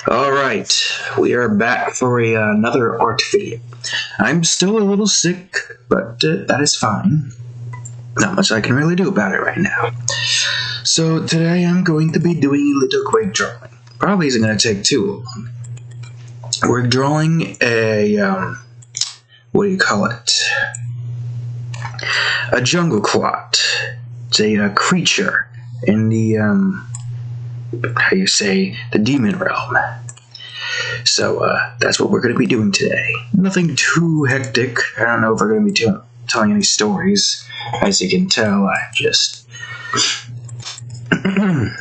Alright, we are back for another art video. I'm still a little sick, but that is fine. Not much I can really do about it right now. So today I'm going to be doing a little quick drawing. Probably isn't going to take too long. We're drawing a, what do you call it? A jungle clot. It's a creature in the, the demon realm. So, that's what we're going to be doing today. Nothing too hectic. I don't know if we're going to be telling any stories. As you can tell, I'm just,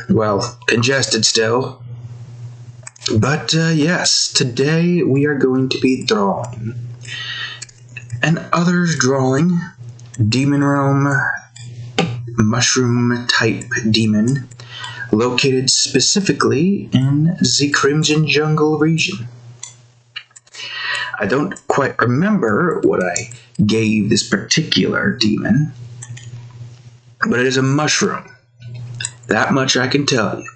well, congested still. But, yes, today we are going to be drawing an others drawing demon realm mushroom type demon located specifically in the Crimson Jungle region. I don't quite remember what I gave this particular demon, but it is a mushroom. That much I can tell you.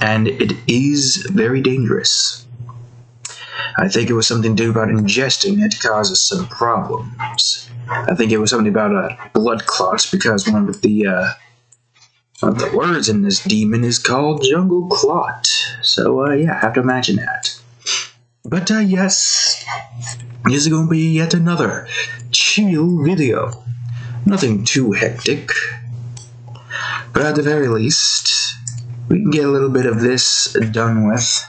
And it is very dangerous. I think it was something to do about ingesting it causes some problems. I think it was something about blood clots because one of the words in this demon is called Jungle Clot. So, yeah, I have to imagine that. But, yes, this is going to be yet another chill video. Nothing too hectic. But at the very least, we can get a little bit of this done with.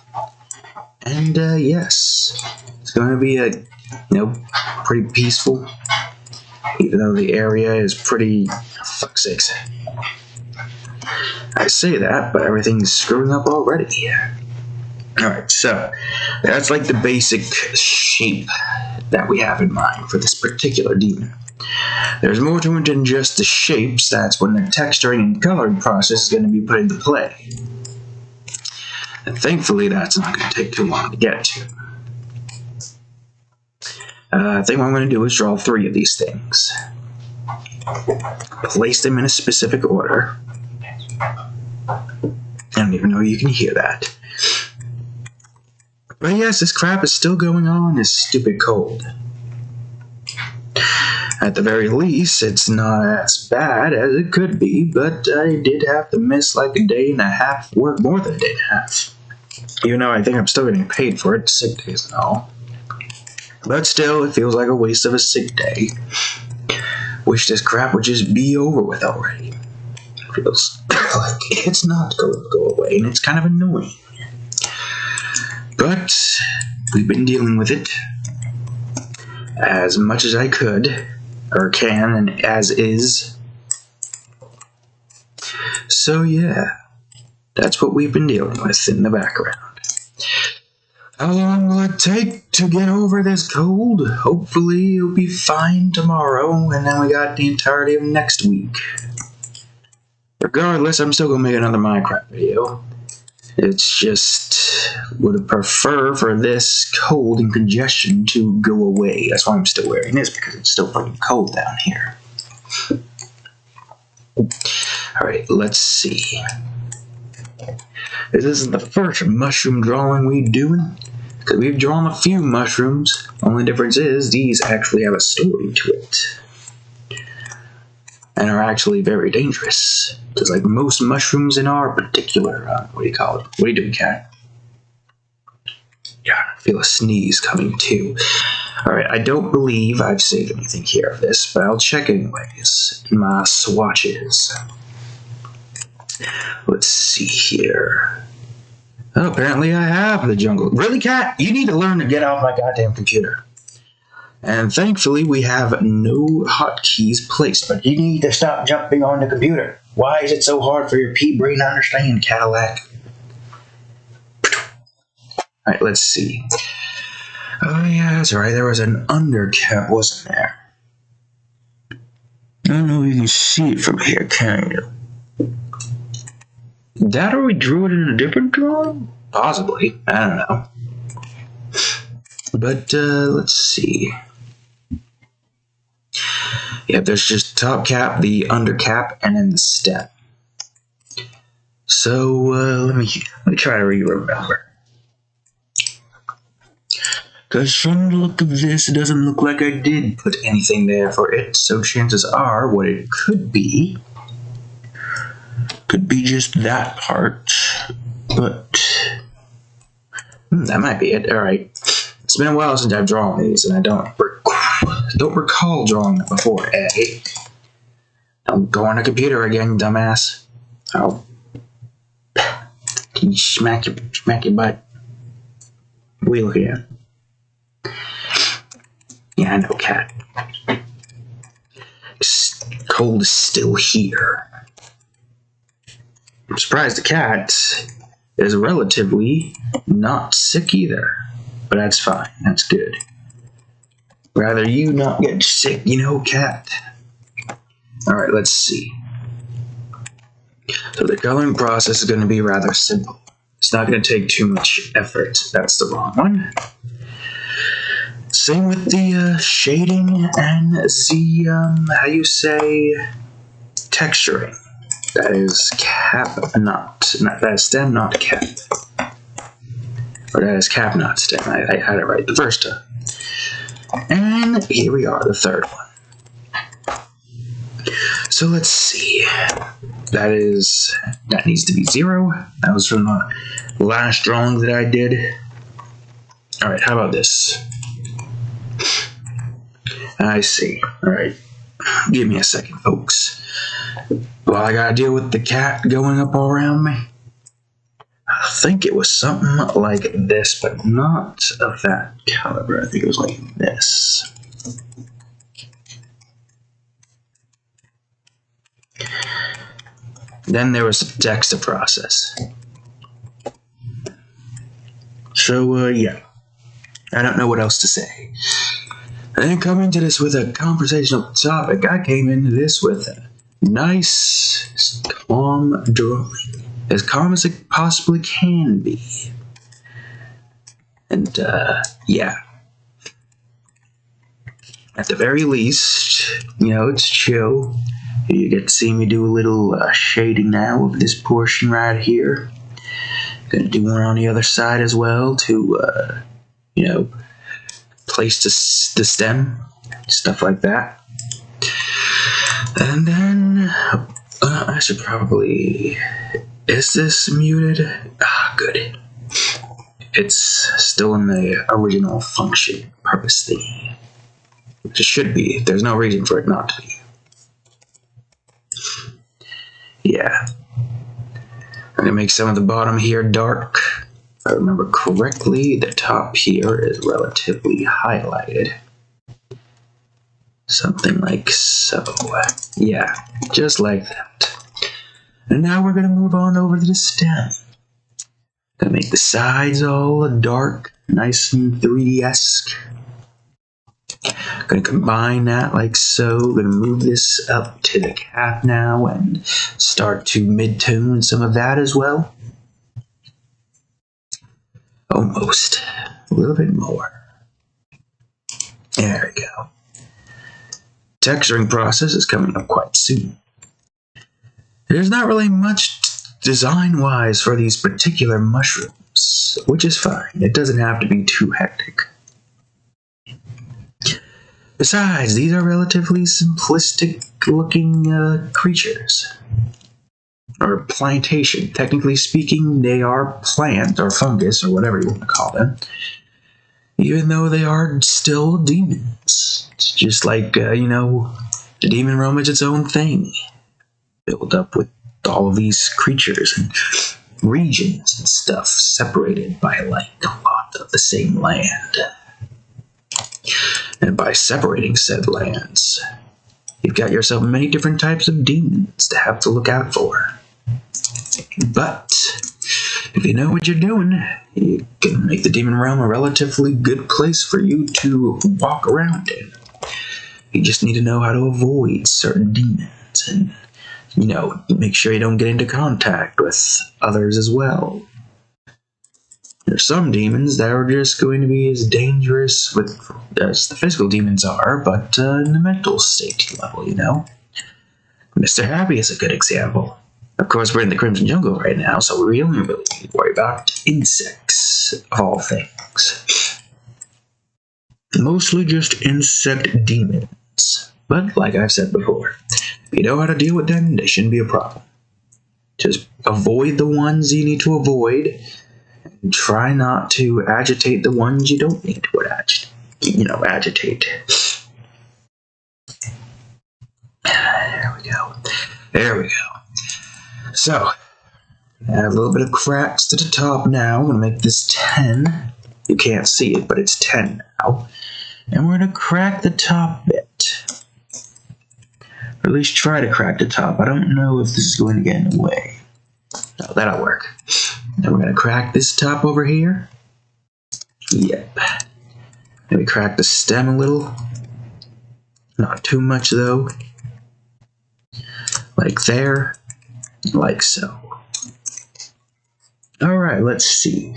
And, yes, it's going to be pretty peaceful. Even though the area is pretty, fuck's sakes. I say that, but everything's screwing up already. Alright, so that's like the basic shape that we have in mind for this particular demon. There's more to it than just the shapes. That's when the texturing and coloring process is going to be put into play. And thankfully, that's not going to take too long to get to. I think what I'm going to do is draw 3 of these things. Place them in a specific order. I don't even know you can hear that. But yes, this crap is still going on, this stupid cold. At the very least, it's not as bad as it could be, but I did have to miss like a day and a half, work more than a day and a half. Even though I think I'm still getting paid for it, sick days and all. But still, it feels like a waste of a sick day. Wish this crap would just be over with already. It feels like it's not going to go away, and it's kind of annoying. But we've been dealing with it as much as I could, or can, and as is. So yeah, that's what we've been dealing with in the background. How long will it take to get over this cold? Hopefully it'll be fine tomorrow, and then we got the entirety of next week. Regardless, I'm still going to make another Minecraft video. It's just, would prefer for this cold and congestion to go away. That's why I'm still wearing this, because it's still fucking cold down here. Alright, let's see. This isn't the first mushroom drawing we're doing, because we've drawn a few mushrooms. Only difference is, these actually have a story to it. And are actually very dangerous. Because like most mushrooms in our particular, what do you call it? What are you doing, cat? Yeah, I feel a sneeze coming too. Alright, I don't believe I've saved anything here of this, but I'll check anyways in my swatches. Let's see here. Oh, apparently I have the jungle. Really, cat? You need to learn to get off my goddamn computer. And thankfully, we have no hotkeys placed, but you need to stop jumping on the computer. Why is it so hard for your pea-brain to understand, Cadillac? Alright, let's see. Oh, yeah, that's right. There was an undercap, wasn't there? I don't know if you can see it from here, can you? That or we drew it in a different drawing? Possibly. I don't know. But, let's see. Yep, there's just the top cap, the under cap, and then the stem. So, let me try to remember. Because from the look of this, it doesn't look like I did put anything there for it, so chances are what it could be just that part, but that might be it. Alright, it's been a while since I've drawn these, and I don't recall drawing it before, eh? Don't go on a computer again, dumbass. I'll smack your butt. What are you looking at? Yeah, I know, cat. Cold is still here. I'm surprised the cat is relatively not sick either. But that's fine. That's good. Rather you not get sick, cat. Alright, let's see. So the coloring process is going to be rather simple. It's not going to take too much effort. That's the wrong one. Same with the shading and the, how you say, texturing. That is cap, that is stem, not cap. Or that is cap, not stem. I had it right the first time. And here we are, the third one. So let's see. That needs to be 0. That was from the last drawing that I did. Alright, how about this? I see. Alright. Give me a second, folks. Well, I gotta deal with the cat going up all around me. I think it was something like this, but not of that caliber. I think it was like this. Then there was the text to process. So, yeah. I don't know what else to say. I didn't come into this with a conversational topic. I came into this with a nice, calm drawing. As calm as it possibly can be. And, yeah. At the very least, it's chill. You get to see me do a little shading now of this portion right here. Gonna do one on the other side as well to, place the stem. Stuff like that. And then, I should probably... Is this muted? Ah, good. It's still in the original function purpose thing. Which it should be. There's no reason for it not to be. Yeah. I'm going to make some of the bottom here dark. If I remember correctly, the top here is relatively highlighted. Something like so. Yeah, just like that. And now we're going to move on over to the stem. Gonna make the sides all dark, nice and 3D-esque. Gonna combine that like so. Gonna move this up to the cap now and start to mid-tone some of that as well. Almost. A little bit more. There we go. Texturing process is coming up quite soon. There's not really much design-wise for these particular mushrooms, which is fine. It doesn't have to be too hectic. Besides, these are relatively simplistic-looking creatures. Or plantation. Technically speaking, they are plant or fungus or whatever you want to call them. Even though they are still demons. It's just like, the demon realm is its own thing. Built up with all of these creatures and regions and stuff separated by like a lot of the same land. And by separating said lands, you've got yourself many different types of demons to have to look out for. But if you know what you're doing, you can make the demon realm a relatively good place for you to walk around in. You just need to know how to avoid certain demons and, make sure you don't get into contact with others as well. There's some demons that are just going to be as dangerous as the physical demons are, but in the mental state level, Mr. Happy is a good example. Of course, we're in the Crimson Jungle right now, so we only really need to worry about insects, of all things. Mostly just insect demons. But like I've said before, if you know how to deal with them, they shouldn't be a problem. Just avoid the ones you need to avoid, and try not to agitate the ones you don't need to agitate. There we go. There we go. So, add a little bit of cracks to the top now. I'm going to make this 10. You can't see it, but it's 10 now. And we're going to crack the top bit. Or at least try to crack the top. I don't know if this is going to get in the way. No, that'll work. Then we're going to crack this top over here. Yep. Maybe crack the stem a little. Not too much though. Like there. Like so. Alright, let's see.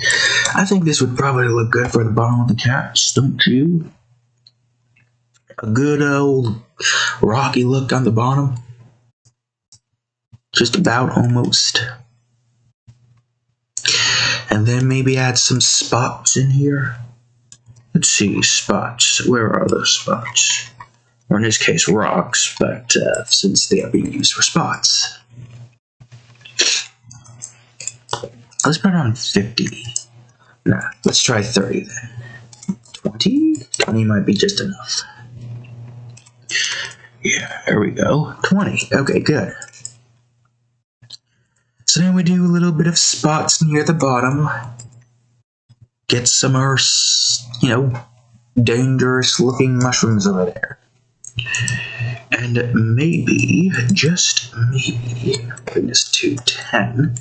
I think this would probably look good for the bottom of the couch, don't you? A good old rocky look on the bottom. Just about almost. And then maybe add some spots in here. Let's see, spots. Where are those spots? Or in this case, rocks, but since they are being used for spots. Let's put it on 50. Nah, let's try 30 then. 20? 20 might be just enough. Yeah, there we go. 20. Okay, good. So now we do a little bit of spots near the bottom. Get some more, dangerous looking mushrooms over there. And maybe, just maybe, bring this to 10.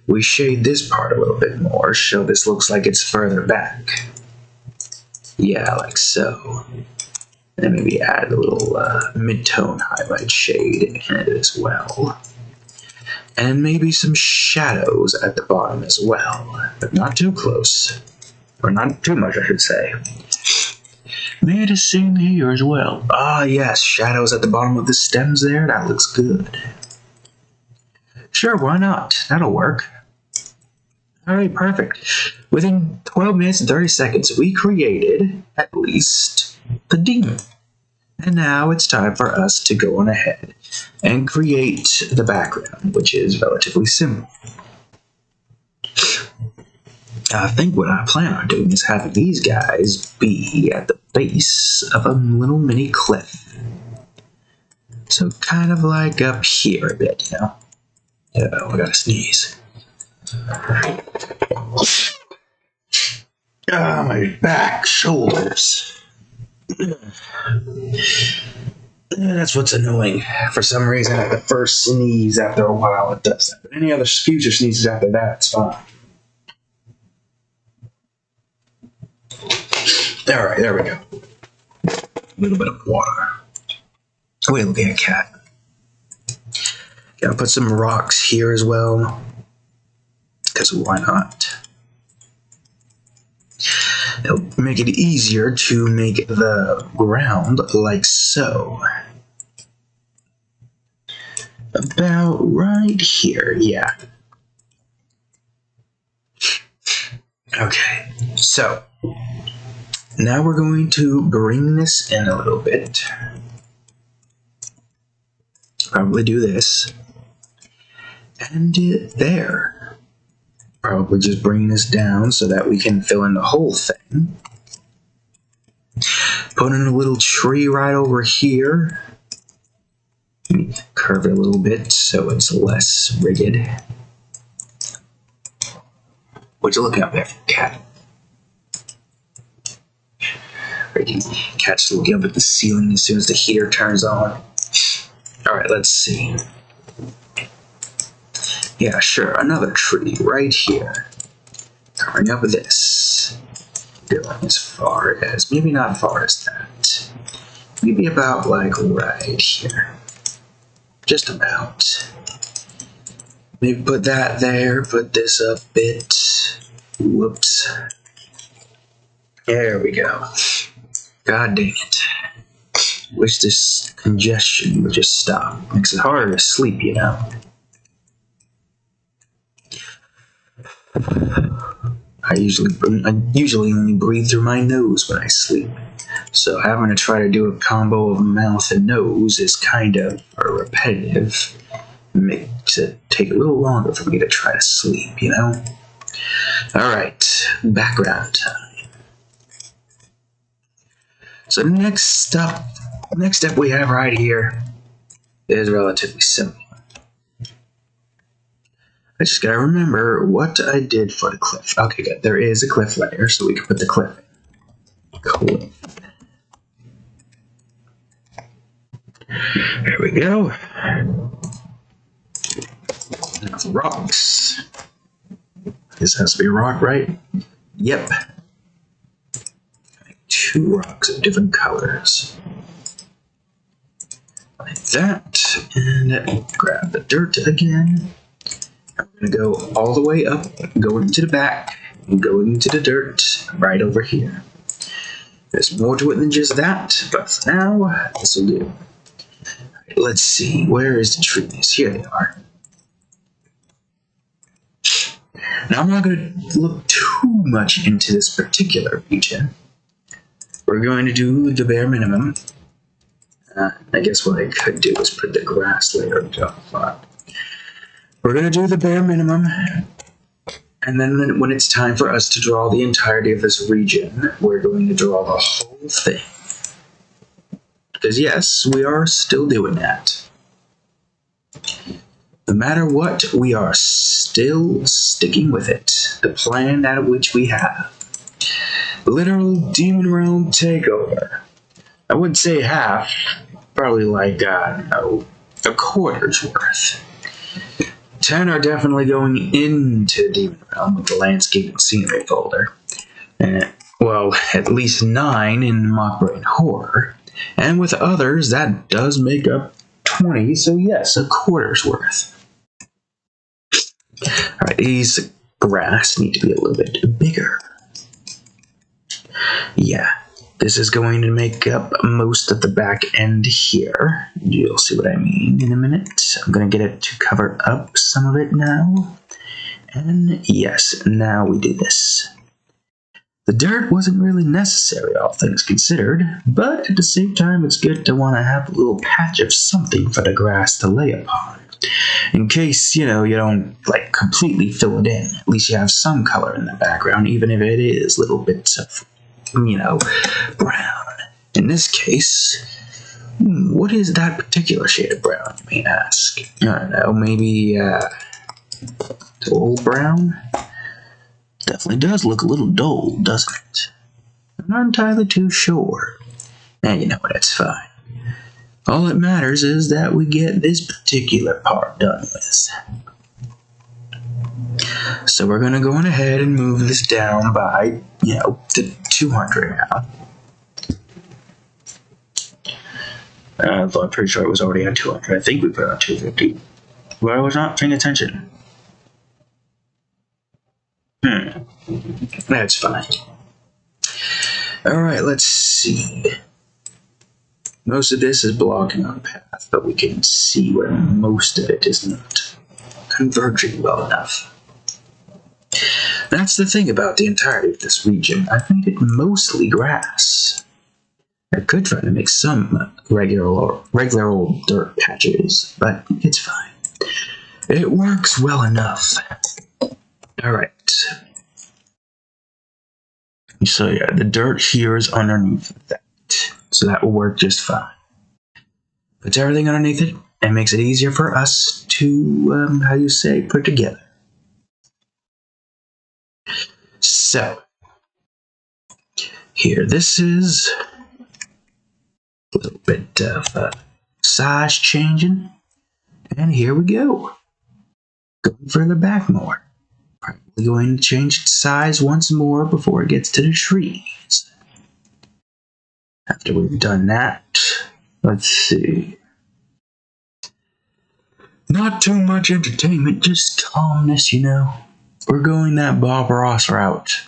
We shade this part a little bit more, so this looks like it's further back. Yeah, like so. And maybe add a little mid-tone highlight shade in it as well. And maybe some shadows at the bottom as well, but not too close. Or not too much, I should say. Maybe the same here as well. Ah, yes, shadows at the bottom of the stems there. That looks good. Sure, why not? That'll work. Alright, perfect. Within 12 minutes and 30 seconds, we created, at least, the demon. And now it's time for us to go on ahead and create the background, which is relatively simple. I think what I plan on doing is having these guys be at the base of a little mini cliff. So kind of like up here a bit, you know? Oh, I gotta sneeze. Ah, my back, shoulders. That's what's annoying. For some reason, at the first sneeze after a while, it does that. But any other future sneezes after that, it's fine. Alright, there we go. A little bit of water. Wait, look at a cat. Gotta put some rocks here as well. Because why not? It'll make it easier to make the ground like so. About right here, yeah. Okay, so now we're going to bring this in a little bit. Probably do this. And there. Probably just bring this down so that we can fill in the whole thing. Put in a little tree right over here. Curve it a little bit so it's less rigid. What you looking up there, cat? Cat's looking up at the ceiling as soon as the heater turns on. Alright, let's see. Yeah, sure, another tree right here. Covering up with this. Going as far as, maybe not as far as that. Maybe about like right here. Just about. Maybe put that there, put this up a bit. Whoops. There we go. God dang it. Wish this congestion would just stop. Makes it harder to sleep, you know. I usually only breathe through my nose when I sleep. So having to try to do a combo of mouth and nose is kind of repetitive. It makes it take a little longer for me to try to sleep, you know? Alright, background time. So the next step we have right here is relatively simple. I just gotta remember what I did for the cliff. Okay, good. There is a cliff layer, so we can put the cliff in. Cool. There we go. Enough rocks. This has to be a rock, right? Yep. 2 rocks of different colors. Like that. And grab the dirt again. I'm going to go all the way up, going to the back, and going into the dirt right over here. There's more to it than just that, but for now, this will do. Right, let's see, where is the trees? Here they are. Now I'm not going to look too much into this particular region. We're going to do the bare minimum. I guess what I could do is put the grass layer up. We're going to do the bare minimum, and then when it's time for us to draw the entirety of this region, we're going to draw the whole thing. Because yes, we are still doing that. No matter what, we are still sticking with it. The plan at which we have. Literal Demon Realm takeover. I wouldn't say half, probably like, a quarter's worth. 10 are definitely going into Demon Realm with the landscape and scenery folder. Well, at least 9 in Mock Brain Horror. And with others, that does make up 20, so yes, a quarter's worth. Alright, these grass need to be a little bit bigger. Yeah, this is going to make up most of the back end here. You'll see what I mean in a minute. I'm going to get it to cover up some of it now. And yes, now we do this. The dirt wasn't really necessary, all things considered, but at the same time, it's good to want to have a little patch of something for the grass to lay upon. In case, you don't, completely fill it in. At least you have some color in the background, even if it is little bits of brown. In this case, what is that particular shade of brown, you may ask? I don't know, maybe, dull brown? Definitely does look a little dull, doesn't it? I'm not entirely too sure. And you know what, it's fine. All that matters is that we get this particular part done with. So we're going to go on ahead and move this down by, to 200 now. I'm pretty sure it was already at 200. I think we put it on 250. Well, I was not paying attention. That's fine. Alright, let's see. Most of this is blocking our path, but we can see where most of it is not converging well enough. That's the thing about the entirety of this region. I've made it mostly grass. I could try to make some regular old dirt patches, but it's fine. It works well enough. Alright. So yeah, the dirt here is underneath that. So that will work just fine. Puts everything underneath it and makes it easier for us to, put together. So, here, this is a little bit of size changing. And here we go. Going further back more. Probably going to change its size once more before it gets to the trees. After we've done that, let's see. Not too much entertainment, just calmness, We're going that Bob Ross route.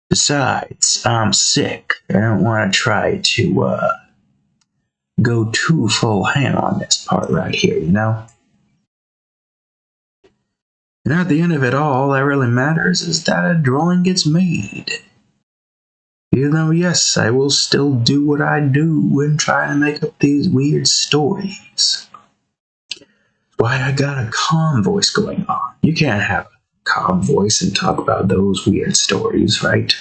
Besides, I'm sick. I don't want to try to go too full ham on this part right here, And at the end of it all that really matters is that a drawing gets made. Even though, yes, I will still do what I do and try to make up these weird stories. Why I got a calm voice going on. You can't have a calm voice and talk about those weird stories, right?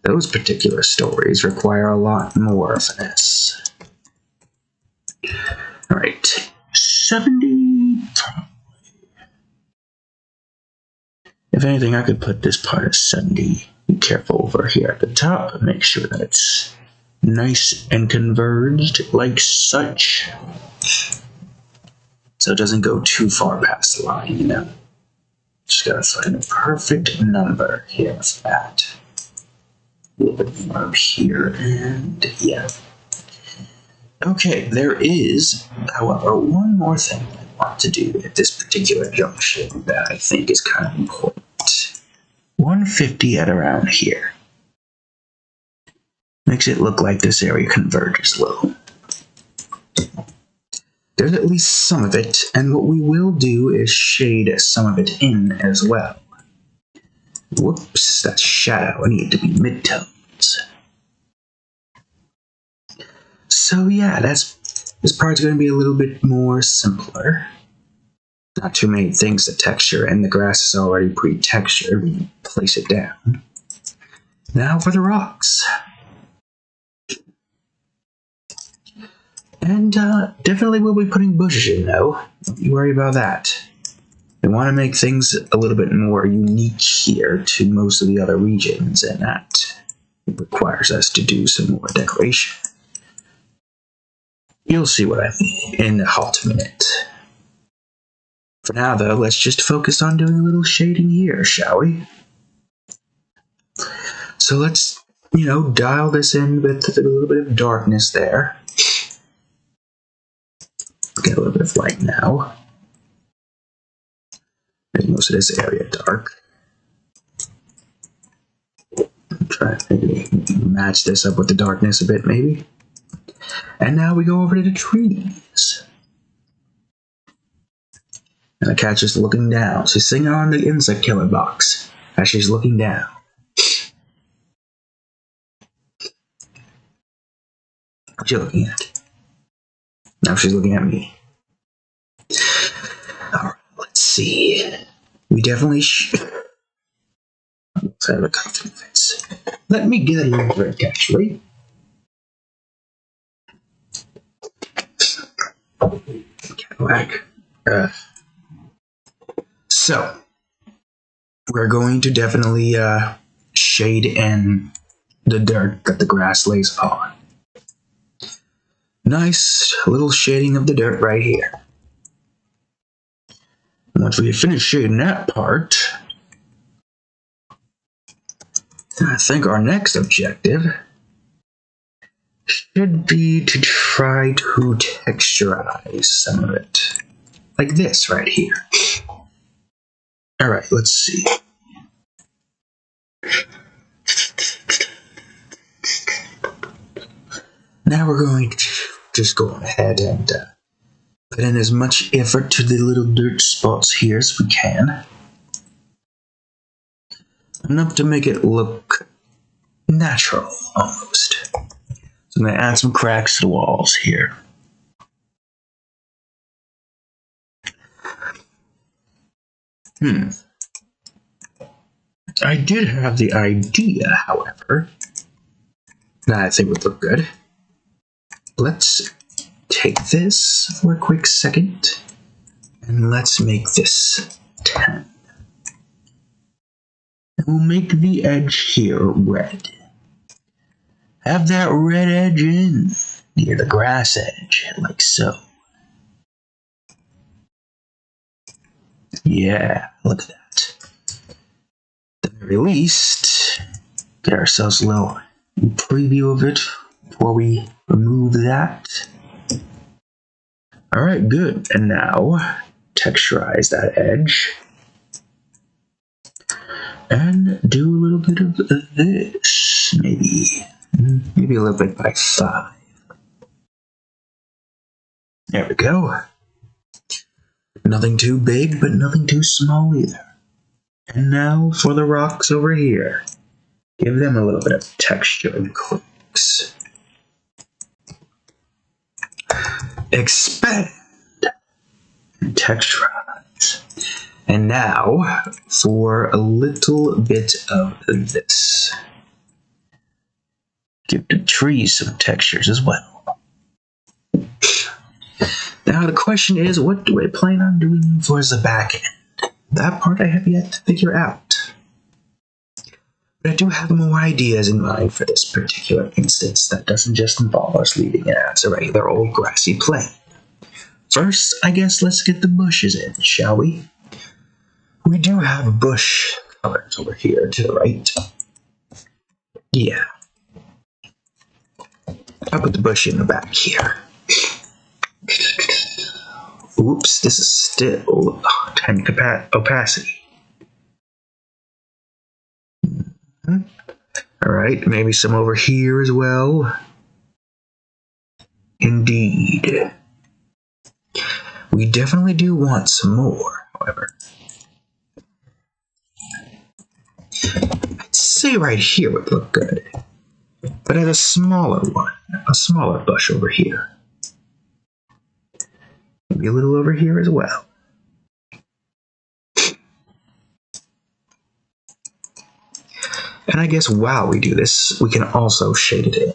Those particular stories require a lot more finesse. Alright, 70. If anything, I could put this part at 70. Be careful over here at the top. Make sure that it's nice and converged like such. So it doesn't go too far past the line, you know. Just gotta find a perfect number here for that. A little bit more up here, and yeah. Okay, there is, however, one more thing I want to do at this particular junction that I think is kind of important. 150 at around here. Makes it look like this area converges a little. There's at least some of it, and what we will do is shade some of it in as well. Whoops, that's shadow. I need to be midtones. So yeah, this part's going to be a little bit more simpler. Not too many things to texture, and the grass is already pre-textured when you place it down. Now for the rocks. And definitely we'll be putting bushes in, though. Don't you worry about that. We want to make things a little bit more unique here to most of the other regions, and that requires us to do some more decoration. You'll see what I mean in a hot minute. For now, though, let's just focus on doing a little shading here, shall we? So let's, dial this in with a little bit of darkness there. Get a little bit of light now. Make most of this area dark. Try to maybe match this up with the darkness a bit, maybe. And now we go over to the trees. And the cat's just looking down. She's singing on the insect killer box as she's looking down. What you looking at? Now she's looking at me. Alright, let's see. We definitely let's have a confident face. Let me get a little drink, actually. Cadillac. So, we're going to definitely shade in the dirt that the grass lays upon. Nice little shading of the dirt right here. Once we finish shading that part, I think our next objective should be to try to texturize some of it. Like this right here. Alright, let's see. Now we're going to just go ahead and put in as much effort to the little dirt spots here as we can. Enough to make it look natural, almost. So I'm going to add some cracks to the walls here. I did have the idea, however, that I think would look good. Let's take this for a quick second, and let's make this 10. And we'll make the edge here red. Have that red edge in near the grass edge, like so. Yeah, look at that. At the very least, get ourselves a little preview of it before we remove that. Alright, good. And now, texturize that edge. And do a little bit of this, maybe. Maybe a little bit by 5. There we go. Nothing too big, but nothing too small either. And now for the rocks over here. Give them a little bit of texture and quirks. Expand and texturize. And now for a little bit of this. Give the trees some textures as well. Now the question is, what do I plan on doing for the back end? That part I have yet to figure out. But I do have more ideas in mind for this particular instance that doesn't just involve us leaving it as a regular old grassy plain. First, I guess let's get the bushes in, shall we? We do have bush colors over here to the right. Yeah. I'll put the bush in the back here. Oops, this is still 10 opacity. Alright, maybe some over here as well. Indeed. We definitely do want some more, however. I'd say right here would look good. But as a smaller one, a smaller bush over here. Maybe a little over here as well. And I guess while we do this, we can also shade it in.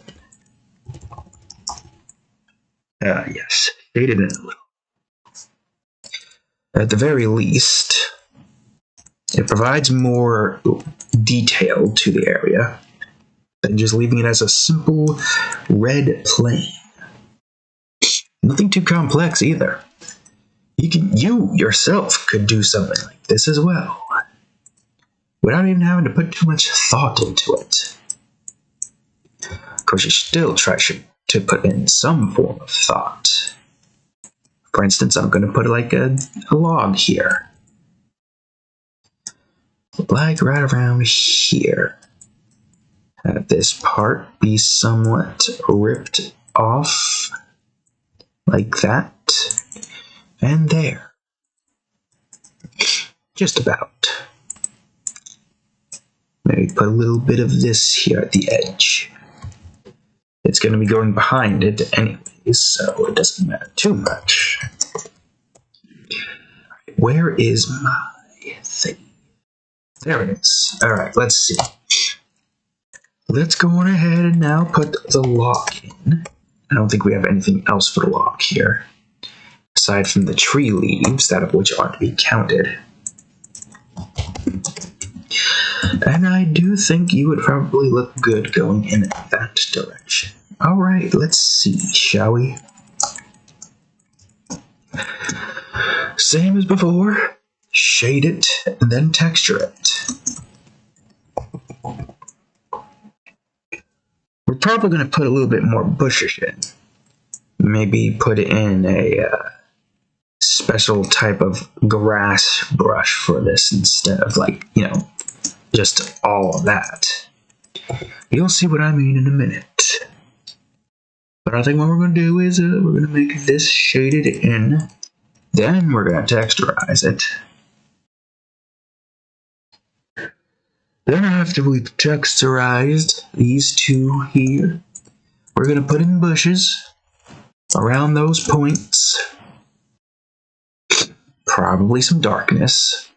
Yes, shade it in a little. At the very least, it provides more detail to the area than just leaving it as a simple red plain. Nothing too complex either. You yourself could do something like this as well, without even having to put too much thought into it. Of course, you still try to put in some form of thought. For instance, I'm going to put like a log here. Like right around here. Have this part be somewhat ripped off. Like that. And there. Just about. Maybe put a little bit of this here at the edge. It's going to be going behind it anyways, so it doesn't matter too much. Where is my thing? There it is. Alright, let's see. Let's go on ahead and now put the lock in. I don't think we have anything else for the lock here. Aside from the tree leaves, that of which aren't to be counted. And I do think you would probably look good going in that direction. Alright, let's see, shall we? Same as before. Shade it, and then texture it. We're probably going to put a little bit more bushes in. Maybe put it in a special type of grass brush for this instead of just all of that. You'll see what I mean in a minute. But I think what we're going to do is we're going to make this shaded in. Then we're going to texturize it. Then after we've texturized these two here, we're going to put in bushes around those points. Probably some darkness.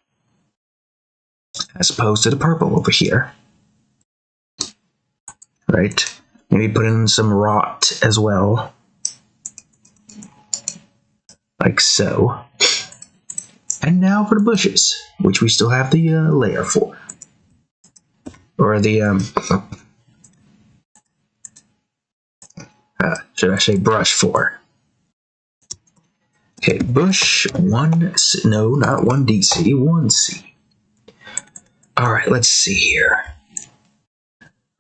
As opposed to the purple over here. Right? Maybe put in some rot as well. Like so. And now for the bushes, which we still have the layer for. Or the, should I say brush for? Okay, bush 1C, no, not 1DC, 1C. Alright, let's see here.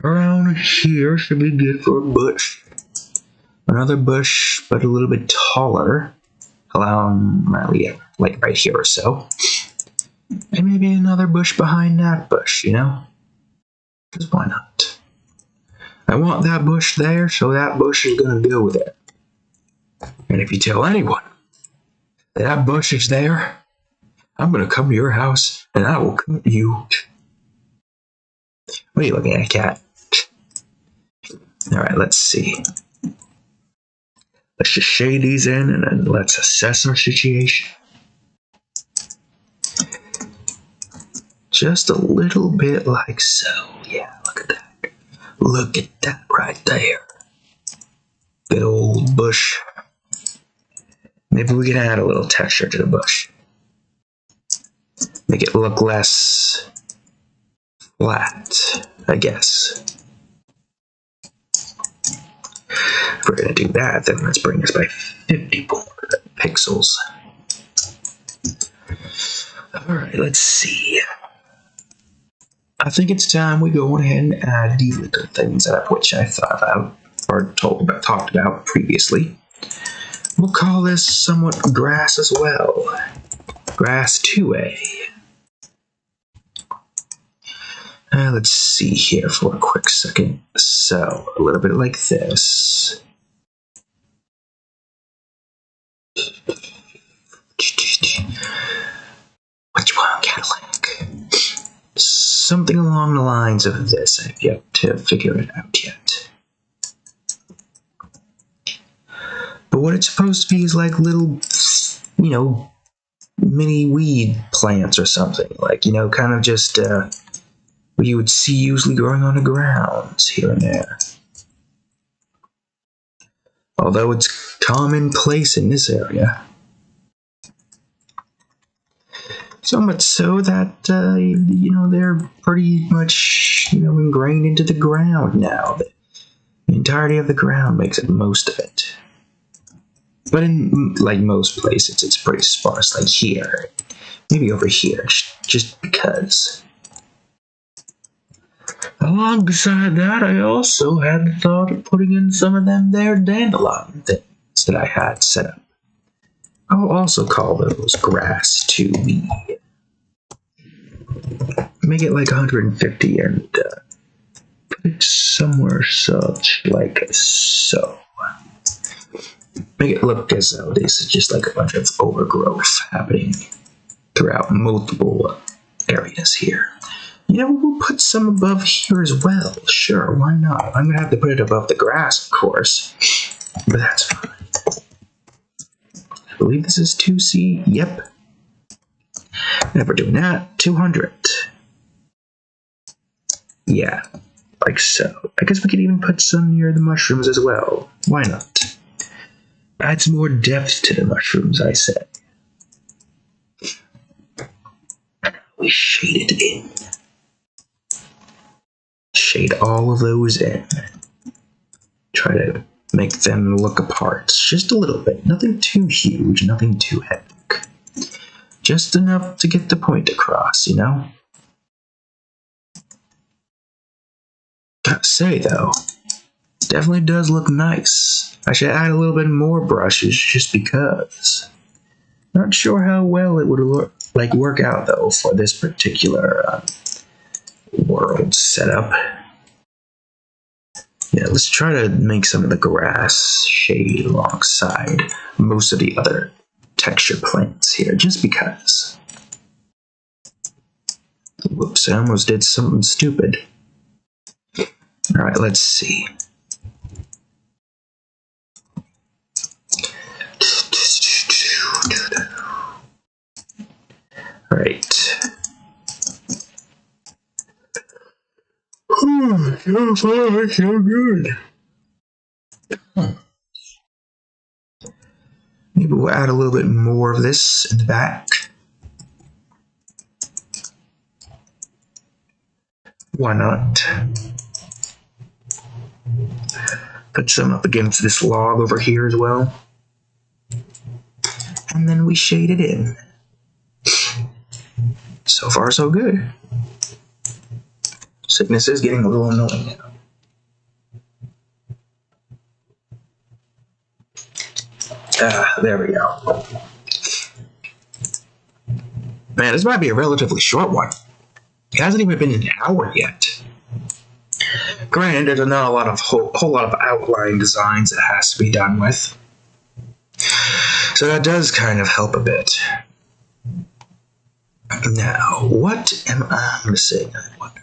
Around here should be good for a bush. Another bush, but a little bit taller. Like right here or so. And maybe another bush behind that bush, you know? Because why not? I want that bush there, so that bush is going to go there. And if you tell anyone that that bush is there, I'm going to come to your house and I will cut you. What are you looking at, cat? Alright, let's see. Let's just shade these in and then let's assess our situation. Just a little bit like so. Yeah, look at that. Look at that right there. Good old bush. Maybe we can add a little texture to the bush. Make it look less flat, I guess. If we're gonna do that, then let's bring this by 50 more pixels. Alright, let's see. I think it's time we go ahead and add these little things up, which I thought about or talked about previously. We'll call this somewhat grass as well. Grass 2A. Let's see here for a quick second. So, a little bit like this. Which one, Cadillac? Something along the lines of this. I've yet to figure it out yet. But what it's supposed to be is like little, mini weed plants or something. Like, kind of just what you would see usually growing on the grounds here and there. Although it's commonplace in this area. So much so that, they're pretty much, ingrained into the ground now. The entirety of the ground makes it most of it. But in, like most places, it's pretty sparse, like here. Maybe over here, just because. Alongside that, I also had the thought of putting in some of them there dandelion things that I had set up. I'll also call those grass 2B. Make it like 150 and put it somewhere such like so. Make it look as though this is just like a bunch of overgrowth happening throughout multiple areas here. We'll put some above here as well. Sure, why not? I'm gonna have to put it above the grass, of course, but that's fine. I believe this is 2C. Yep. And if we're doing that, 200. Yeah, like so. I guess we could even put some near the mushrooms as well. Why not? Adds more depth to the mushrooms, I said. We shade it in. Shade all of those in. Try to make them look apart just a little bit. Nothing too huge, nothing too epic. Just enough to get the point across, Gotta say, though, definitely does look nice. I should add a little bit more brushes just because. Not sure how well it would work out, though, for this particular world setup. Yeah, let's try to make some of the grass shade alongside most of the other texture plants here, just because. Whoops, I almost did something stupid. Alright, let's see. Alright. So far, so good. Maybe we'll add a little bit more of this in the back. Why not? Put some up against this log over here as well. And then we shade it in. So far, so good. Sickness is getting a little annoying now. There we go. Man, this might be a relatively short one. It hasn't even been an hour yet. Granted, there's not a lot of whole lot of outline designs that has to be done with. So that does kind of help a bit. Now, what am I missing, I wonder?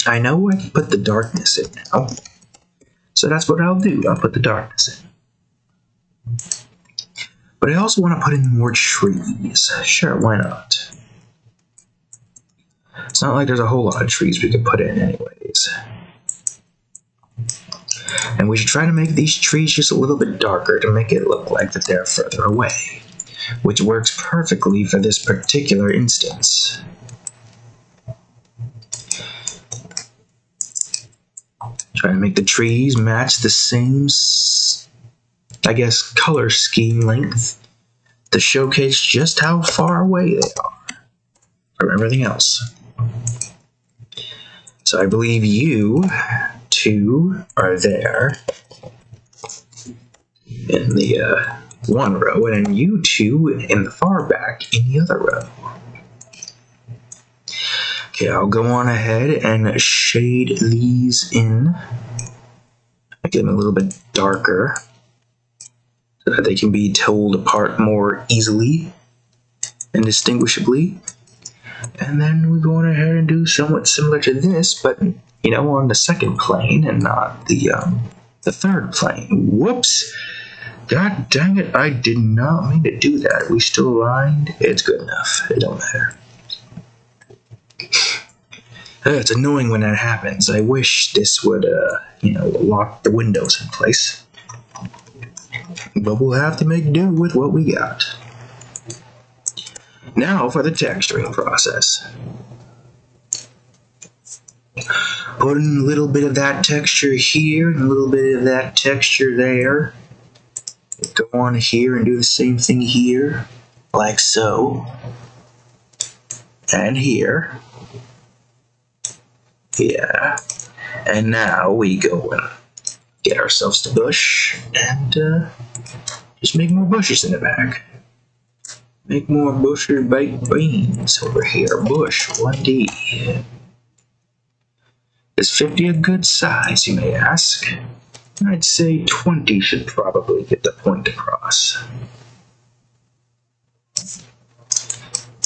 I know I can put the darkness in now. So that's what I'll do. I'll put the darkness in. But I also want to put in more trees. Sure, why not? It's not like there's a whole lot of trees we could put in anyways. And we should try to make these trees just a little bit darker to make it look like that they're further away, which works perfectly for this particular instance. Try to make the trees match the same, I guess, color scheme length to showcase just how far away they are from everything else. So I believe you two are there in the one row, and then you two in the far back in the other row. Okay, I'll go on ahead and shade these in. Make them a little bit darker so that they can be told apart more easily and distinguishably. And then we go on ahead and do somewhat similar to this, but on the second plane and not the third plane. Whoops! God dang it! I did not mean to do that. Are we still aligned? It's good enough. It don't matter. It's annoying when that happens. I wish this would, lock the windows in place. But we'll have to make do with what we got. Now for the texturing process. Putting a little bit of that texture here and a little bit of that texture there. Go on here and do the same thing here, like so. And here. Yeah. And now we go and get ourselves the bush and just make more bushes in the back. Make more bushes baked beans over here. Bush 1D. Is 50 a good size, you may ask? I'd say 20 should probably get the point across.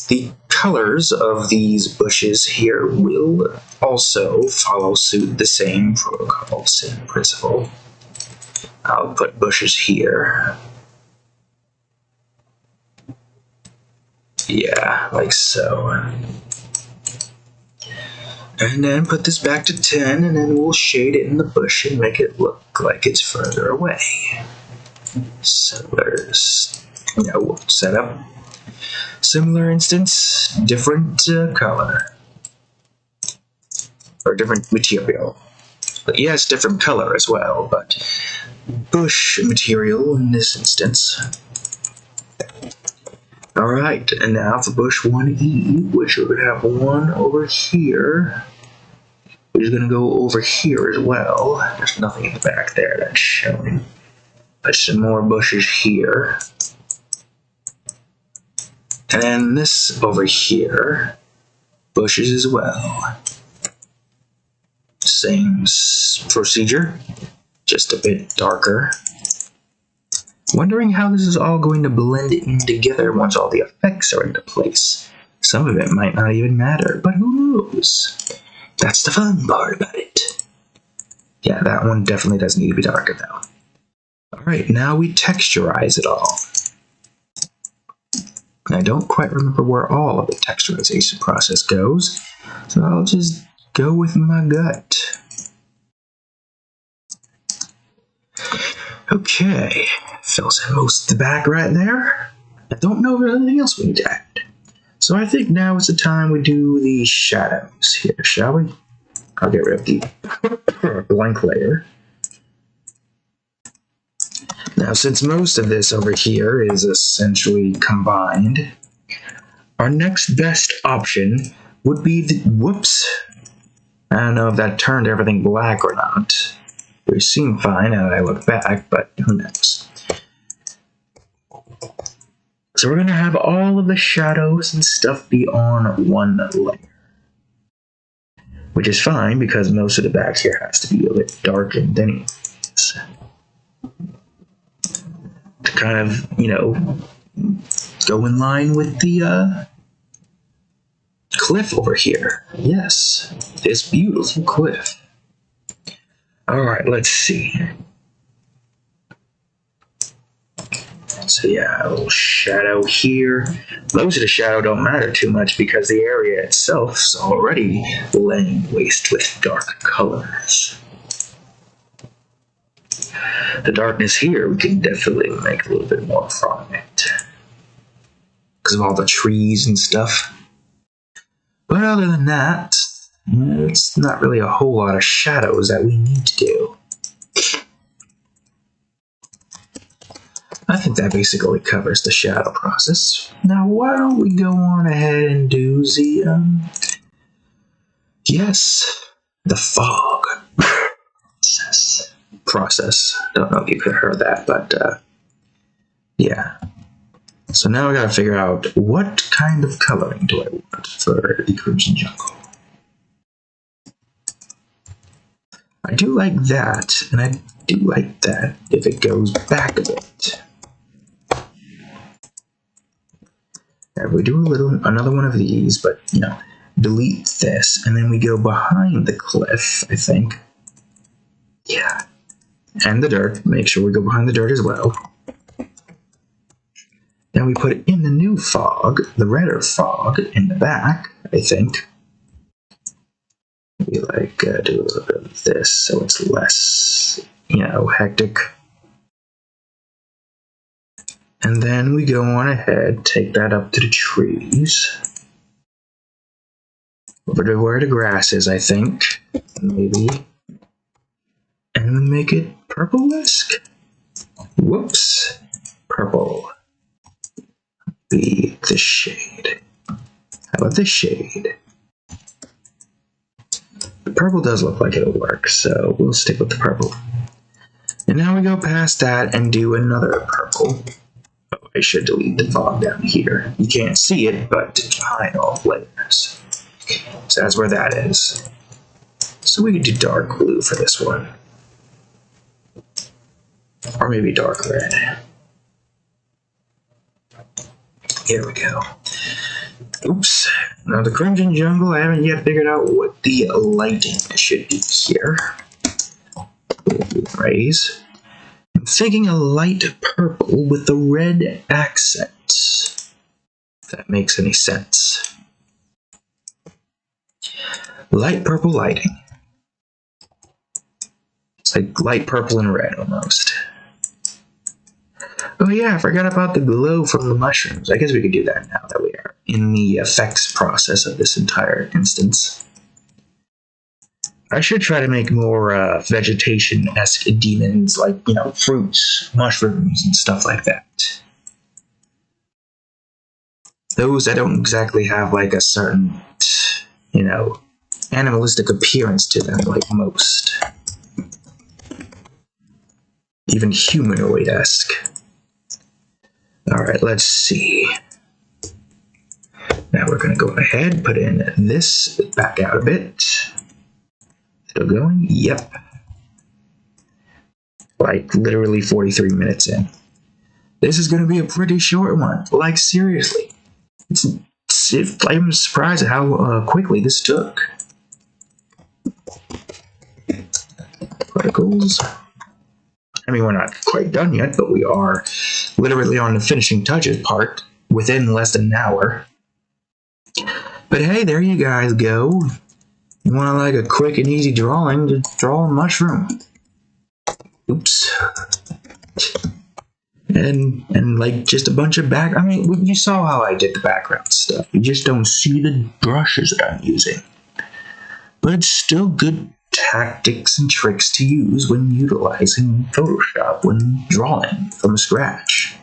The colors of these bushes here will also follow suit the same protocol, same principle. I'll put bushes here. Yeah, like so. And then put this back to 10, and then we'll shade it in the bush and make it look like it's further away. So there's, we'll set up. Similar instance, different color. Or different material. But yes, different color as well, but bush material in this instance. Alright, and now for bush 1E, which we're going to have one over here, which is going to go over here as well. There's nothing in the back there that's showing. But some more bushes here. And then this over here, bushes as well. Same procedure, just a bit darker. Wondering how this is all going to blend in together once all the effects are into place. Some of it might not even matter, but who knows? That's the fun part about it. Yeah, that one definitely does need to be darker though. Alright, now we texturize it all. I don't quite remember where all of the texturization process goes, so I'll just go with my gut. Okay, fills in most of the back right there. I don't know if there's anything else we need to add. So I think now is the time we do the shadows here, shall we? I'll get rid of the blank layer. Now, since most of this over here is essentially combined, our next best option would be the, whoops, I don't know if that turned everything black or not. They seem fine now that I look back, but who knows. So we're going to have all of the shadows and stuff be on one layer. Which is fine, because most of the back here has to be a bit darkened anyways. To kind of, go in line with the cliff over here. Yes, this beautiful cliff. Alright, let's see. So yeah, a little shadow here. Most of the shadow don't matter too much because the area itself is already laying waste with dark colors. The darkness here, we can definitely make a little bit more from it. Because of all the trees and stuff. But other than that, it's not really a whole lot of shadows that we need to do. I think that basically covers the shadow process. Now, why don't we go on ahead and do the, the fog process. Don't know if you could have heard that, but, yeah. So now we gotta figure out what kind of coloring do I want for the Crimson Jungle. I do like that, and I do like that if it goes back a bit. If we do another one of these, but, you know, delete this, and then we go behind the cliff, I think. Yeah. And the dirt. Make sure we go behind the dirt as well. Then we put it in the new fog, the redder fog, in the back, I think. We like do a little bit of this so it's less, you know, hectic. And then we go on ahead, take that up to the trees. Over to where the grass is, I think. Maybe. And make it purple-esque. Whoops. Purple. Be the shade. How about this shade? The purple does look like it'll work, so we'll stick with the purple. And now we go past that and do another purple. Oh, I should delete the fog down here. You can't see it, but it's behind all layers. So that's where that is. So we could do dark blue for this one. Or maybe dark red. Here we go. Oops. Now the Crimson Jungle, I haven't yet figured out what the lighting should be here. Rays. I'm thinking a light purple with the red accent. If that makes any sense. Light purple lighting. It's like light purple and red almost. Oh yeah, I forgot about the glow from the mushrooms. I guess we could do that now that we are in the effects process of this entire instance. I should try to make more vegetation-esque demons, like, you know, fruits, mushrooms, and stuff like that. Those that don't exactly have, like, a certain, you know, animalistic appearance to them, like most. Even humanoid-esque. Alright, let's see. Now we're going to go ahead, put in this, back out a bit. Still going? Yep. Like, literally 43 minutes in. This is going to be a pretty short one. Like, seriously. I'm surprised at how quickly this took. Particles. I mean, we're not quite done yet, but we are literally on the finishing touches part within less than an hour. But hey, there you guys go. You want like a quick and easy drawing, just draw a mushroom. Oops. And like just a bunch of I mean, you saw how I did the background stuff. You just don't see the brushes that I'm using. But it's still good tactics and tricks to use when utilizing Photoshop when drawing from scratch.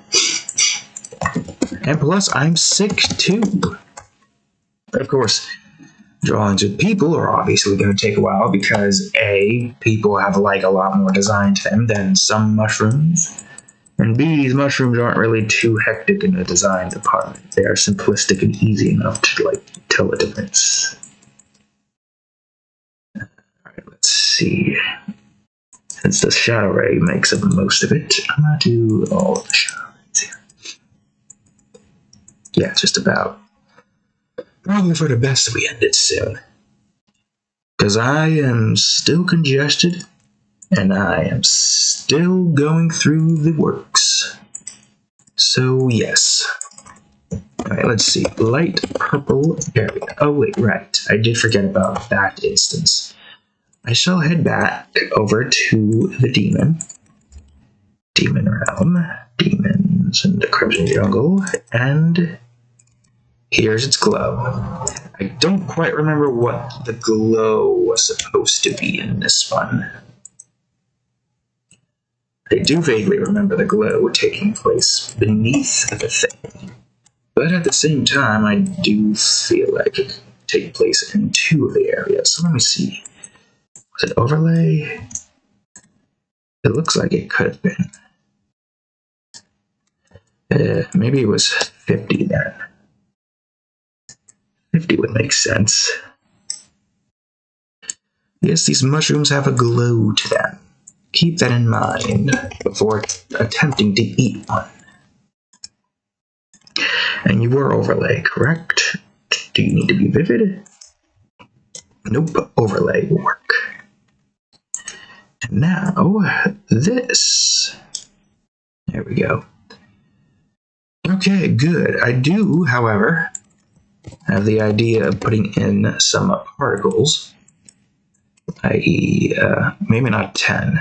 And plus, I'm sick too. Of course, drawings with people are obviously going to take a while because A, people have like a lot more design to them than some mushrooms. And B, these mushrooms aren't really too hectic in the design department. They are simplistic and easy enough to like tell the difference. Alright, let's see. Since the shadow ray makes up most of it, I'm going to do all of the shadow rays here. Yeah, just about. Probably for the best we end it soon. because I am still congested and I am still going through the works. So, yes. Alright, let's see. Light purple area. Oh, wait, right. I did forget about that instance. I shall head back over to the demon realm, demons in the Crimson Jungle, and here's its glow. I don't quite remember what the glow was supposed to be in this one. I do vaguely remember the glow taking place beneath the thing, but at the same time, I do feel like it could take place in two of the areas. So let me see. Was it overlay? It looks like it could have been. Maybe it was 50 then. 50 would make sense. Yes, these mushrooms have a glow to them. Keep that in mind before attempting to eat one. And you were overlay, correct? Do you need to be vivid? Nope, overlay will work. And now, this. There we go. Okay, good. I do, however, have the idea of putting in some particles, i.e., maybe not 10,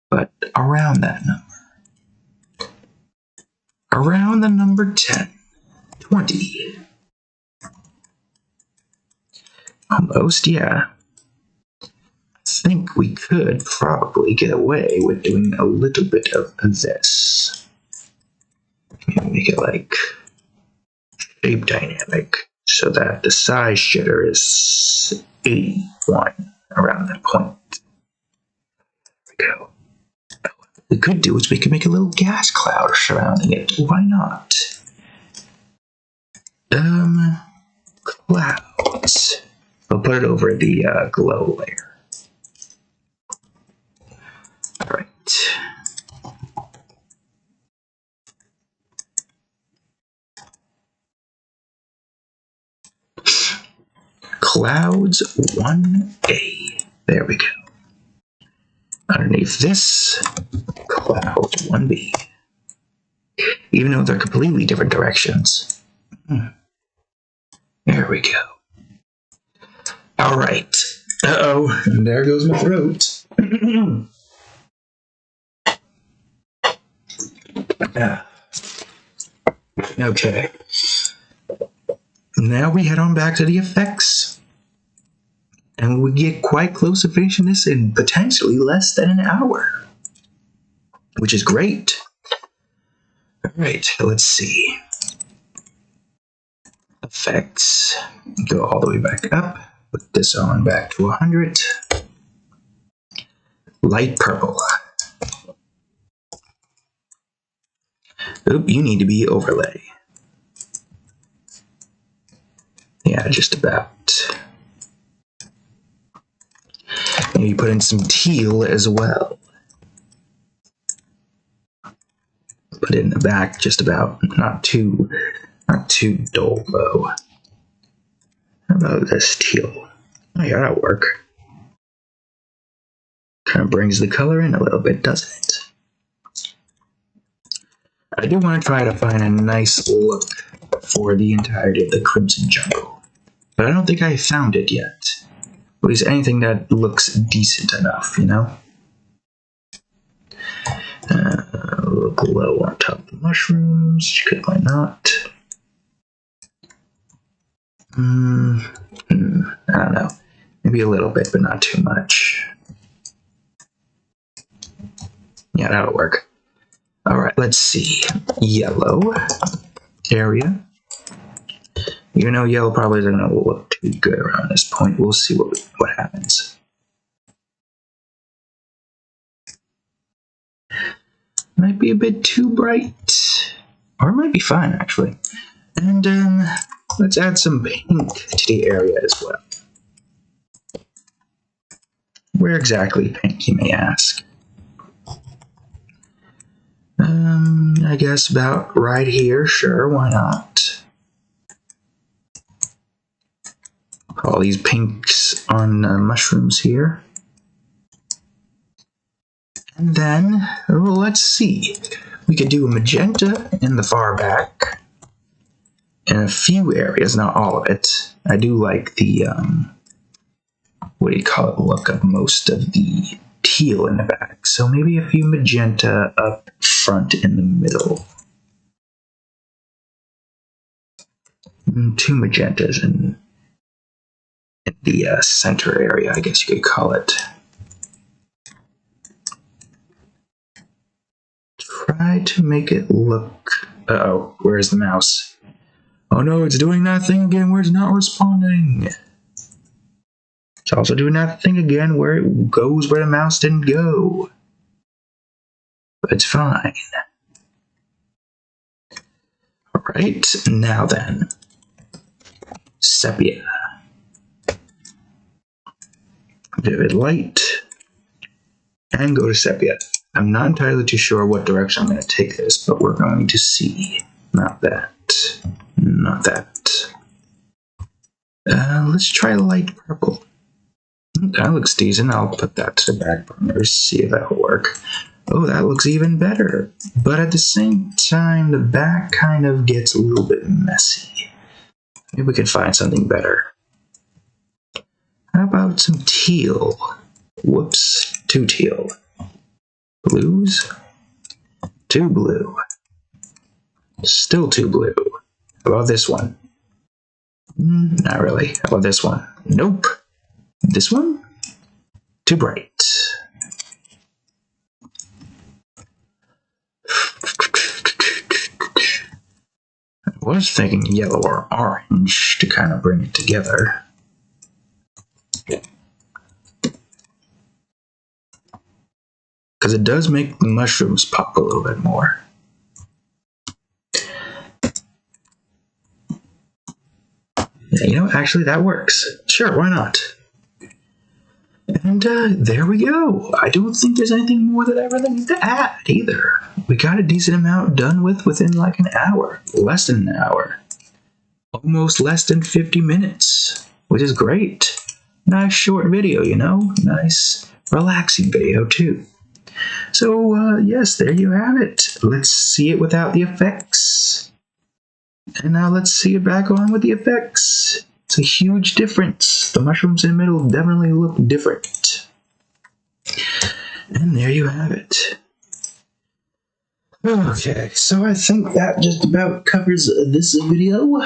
but around that number. Around the number 10. 20. Almost, yeah. I think we could probably get away with doing a little bit of this. Make it like shape dynamic so that the size jitter is 81 around that point. There we go. What we could do is we could make a little gas cloud surrounding it. Why not? Clouds. I'll put it over the glow layer. Alright. Clouds 1A. There we go. Underneath this, clouds 1B. Even though they're completely different directions. There we go. Alright. Uh-oh, and there goes my throat. Okay. Now we head on back to the effects. And we get quite close to finishing this in potentially less than an hour. Which is great. Alright, let's see. Effects. Go all the way back up. Put this on back to 100. Light purple. Oop, you need to be overlay. Yeah, just about. Maybe put in some teal as well. Put it in the back, just about. Not too dull though. How about this teal? Oh yeah, that'll work. Kind of brings the color in a little bit, doesn't it? I do want to try to find a nice look for the entirety of the Crimson Jungle, but I don't think I found it yet. At least anything that looks decent enough, you know? A little glow on top of the mushrooms, because why not? I don't know. Maybe a little bit, but not too much. Yeah, that'll work. Alright, let's see. Yellow area. Even though yellow probably isn't going to look too good around this point, we'll see what happens. Might be a bit too bright. Or it might be fine, actually. And let's add some pink to the area as well. Where exactly pink, you may ask? I guess about right here. Sure, why not? All these pinks on mushrooms here. And then, well, let's see. We could do a magenta in the far back. In a few areas, not all of it. I do like the, what do you call it, look of most of the teal in the back. So maybe a few magenta up front in the middle. 2 magentas in the center area, I guess you could call it. Try to make it look... Uh-oh, where's the mouse? Oh no, it's doing that thing again where it's not responding. It's also doing that thing again where it goes where the mouse didn't go. But it's fine. Alright, now then. Sepia. Vivid light. And go to sepia. I'm not entirely too sure what direction I'm going to take this, but we're going to see. Not that. Not that. Let's try light purple. That looks decent. I'll put that to the back burner, see if that'll work. Oh, that looks even better. But at the same time, the back kind of gets a little bit messy. Maybe we can find something better. How about some teal? Whoops, 2 teal. Blues? 2 blue. Still 2 blue. How about this one? Not really. How about this one? Nope. This one? Too bright. I was thinking yellow or orange to kind of bring it together. Because it does make the mushrooms pop a little bit more. Yeah, you know, actually that works. Sure, why not? And there we go. I don't think there's anything more that I really need to add either. We got a decent amount done within like an hour. Less than an hour. Almost less than 50 minutes. Which is great. Nice short video, you know? Nice relaxing video too. So, yes, there you have it. Let's see it without the effects. And now let's see it back on with the effects. It's a huge difference. The mushrooms in the middle definitely look different. And there you have it. Okay, so I think that just about covers this video.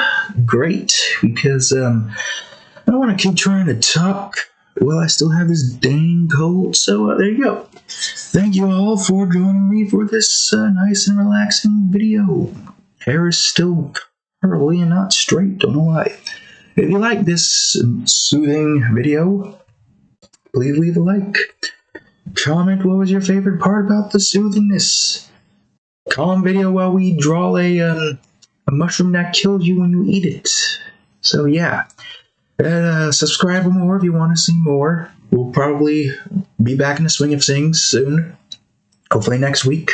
Great, because I don't want to keep trying to talk while I still have this dang cold. So there you go. Thank you all for joining me for this nice and relaxing video. Hair is still curly and not straight, don't know why. If you like this soothing video, please leave a like. Comment what was your favorite part about the soothingness. Comment video while we draw a mushroom that kills you when you eat it. So yeah, subscribe for more if you want to see more. We'll probably be back in the swing of things soon. Hopefully next week.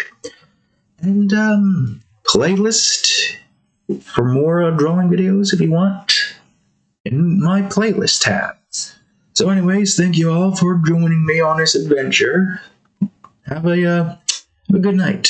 And playlist for more drawing videos if you want. In my playlist tab. So anyways, thank you all for joining me on this adventure. Have a good night.